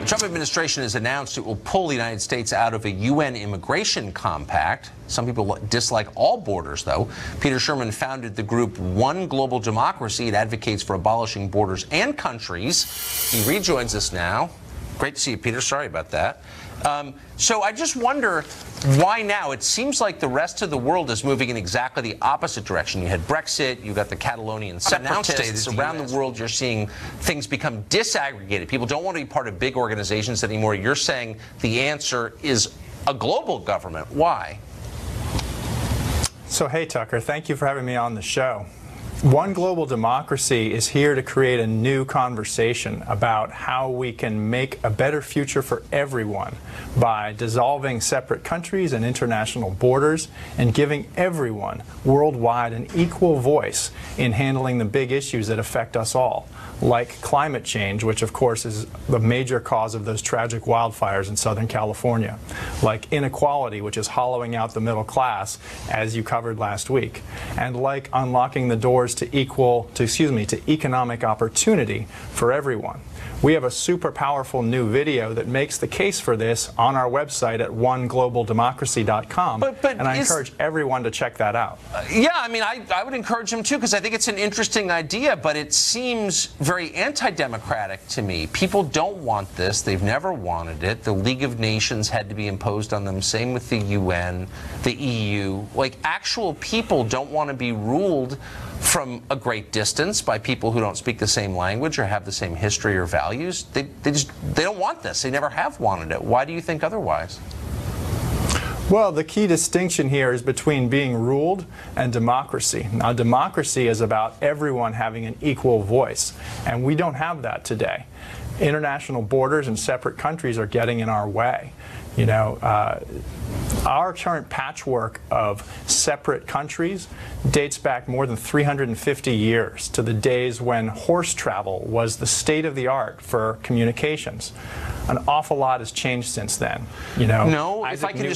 The Trump administration has announced it will pull the United States out of a UN immigration compact. Some people dislike all borders, though. Peter Schurman founded the group One Global Democracy. It advocates for abolishing borders and countries. He rejoins us now. Great to see you, Peter. Sorry about that. So I just wonder, why now? It seems like the rest of the world is moving in exactly the opposite direction. You had Brexit, you got the Catalonian separatists. Around the world, you're seeing things become disaggregated. People don't want to be part of big organizations anymore. You're saying the answer is a global government. Why? So, hey, Tucker, thank you for having me on the show. One Global Democracy is here to create a new conversation about how we can make a better future for everyone by dissolving separate countries and international borders and giving everyone worldwide an equal voice in handling the big issues that affect us all, like climate change, which of course is the major cause of those tragic wildfires in Southern California, like inequality, which is hollowing out the middle class, as you covered last week, and like unlocking the doors to economic opportunity for everyone. We have a super powerful new video that makes the case for this on our website at oneglobaldemocracy.com, and I encourage everyone to check that out. Yeah, I mean, I would encourage them too, because I think it's an interesting idea, but it seems very anti-democratic to me. People don't want this. They've never wanted it. The League of Nations had to be imposed on them. Same with the UN, the EU. Like, actual people don't want to be ruled from a great distance by people who don't speak the same language or have the same history or values. They don't want this. They never have wanted it. Why do you think otherwise? Well, the key distinction here is between being ruled and democracy. Now, democracy is about everyone having an equal voice, and we don't have that today. International borders and separate countries are getting in our way. You know, our current patchwork of separate countries dates back more than 350 years to the days when horse travel was the state of the art for communications. An awful lot has changed since then. You know, no, if I can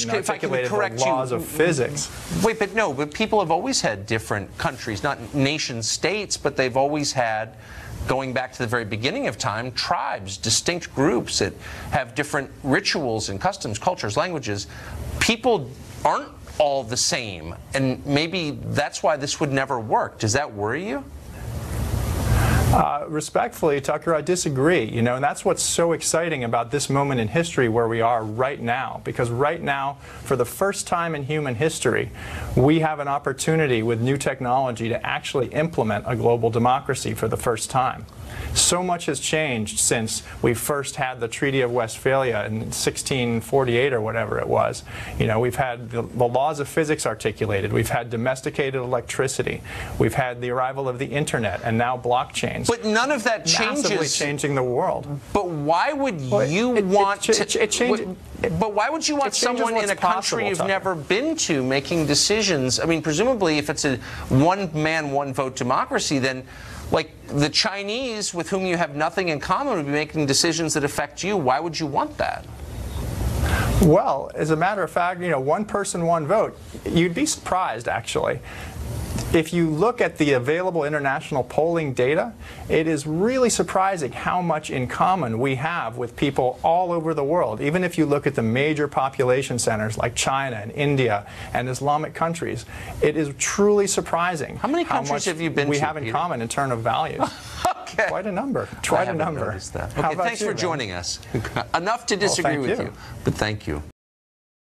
correct the laws of physics. Wait, but people have always had different countries, not nation states, but they've always had, going back to the very beginning of time, tribes, distinct groups that have different rituals and customs, cultures, languages. People aren't all the same, and maybe that's why this would never work. Does that worry you? Respectfully, Tucker, I disagree. You know, and that's what's so exciting about this moment in history where we are right now. Because right now, for the first time in human history, we have an opportunity with new technology to actually implement a global democracy for the first time. So much has changed since we first had the Treaty of Westphalia in 1648 or whatever it was. You know, we've had the laws of physics articulated. We've had domesticated electricity. We've had the arrival of the internet and now blockchains. But none of that changes. Massively changing the world. But why would you want to? But why would you want someone in a country you've never been to making decisions? I mean, presumably, if it's a one-man, one-vote democracy, then, like, the Chinese, with whom you have nothing in common, would be making decisions that affect you. Why would you want that? Well, as a matter of fact, you know, one person, one vote. You'd be surprised, actually. If you look at the available international polling data, it is really surprising how much in common we have with people all over the world. Even if you look at the major population centers like China and India and Islamic countries, it is truly surprising how many countries have you been to, we have in Peter? common in terms of values. Okay. Quite a number. Quite a number. Okay, thanks for joining us. Enough to disagree with you, but thank you.